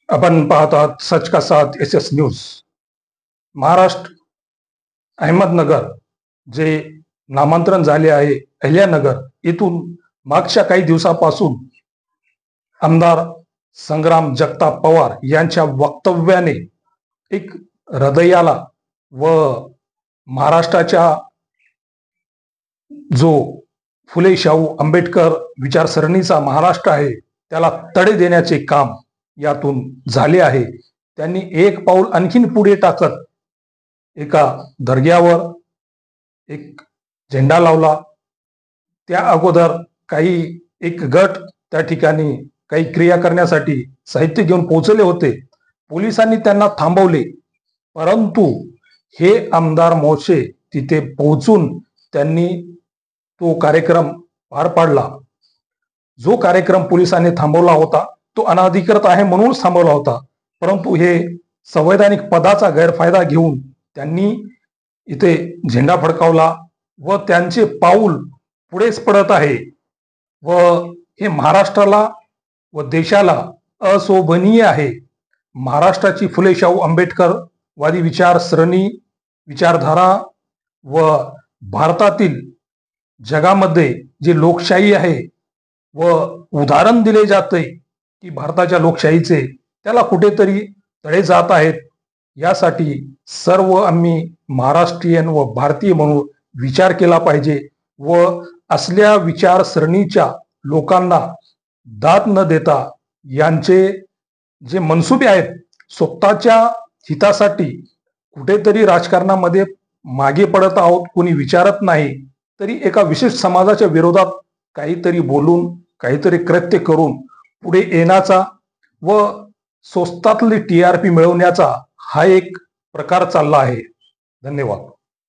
आपण पाहत आहात सच का साथ SS न्यूज। महाराष्ट्र अहमदनगर जे नामांतरण झाले आहे अहिल्यानगर येथून मागच्या काही दिवसापासून आमदार संग्राम जगताप पवार यांच्या वक्तव्याने एक हृदयाला व महाराष्ट्राच्या जो फुले शाहू आंबेडकर विचारसरणीचा महाराष्ट्र आहे त्याला तडे देण्याचे काम यातून झाले आहे। त्यांनी एक पाऊल आणखीन पुढे टाकत एका दर्ग्यावर एक झेंडा लावला। त्या अगोदर काही एक गट त्या ठिकाणी काही क्रिया करण्यासाठी साहित्य घेऊन पोहोचले होते। पोलिसांनी त्यांना थांबवले, परंतु हे आमदार मोर्चे तिथे पोहोचून त्यांनी तो कार्यक्रम पार पाडला। जो कार्यक्रम पोलिसांनी थांबवला होता तो अनाधिकृत आहे म्हणून थांबवला होता, परंतु हे संवैधानिक पदाचा गैरफायदा घेऊन त्यांनी इथे झेंडा फडकावला व त्यांचे पाऊल पुढेच पडत आहे व हे महाराष्ट्राला व देशाला अशोभनीय आहे। महाराष्ट्राची फुले शाहू आंबेडकर वादी विचारसरणी विचारधारा व भारतातील जगामध्ये जे लोकशाही आहे व उदाहरण दिले जाते की भारताच्या लोकशाहीचे त्याला कुठेतरी तडे जात आहेत। यासाठी सर्व आम्ही महाराष्ट्रीयन व भारतीय म्हणून विचार केला पाहिजे व असल्या विचारसरणीच्या लोकांना दाद न देता यांचे जे मनसुबे आहेत स्वतःच्या हितासाठी कुठेतरी राजकारणामध्ये मागे पडत आहोत, कोणी विचारत नाही, तरी एका विशिष्ट समाजाच्या विरोधात काहीतरी बोलून काहीतरी कृत्य करून पुढे येण्याचा व स्वस्तातली TRP मिळवण्याचा हा एक प्रकार चालला आहे। धन्यवाद।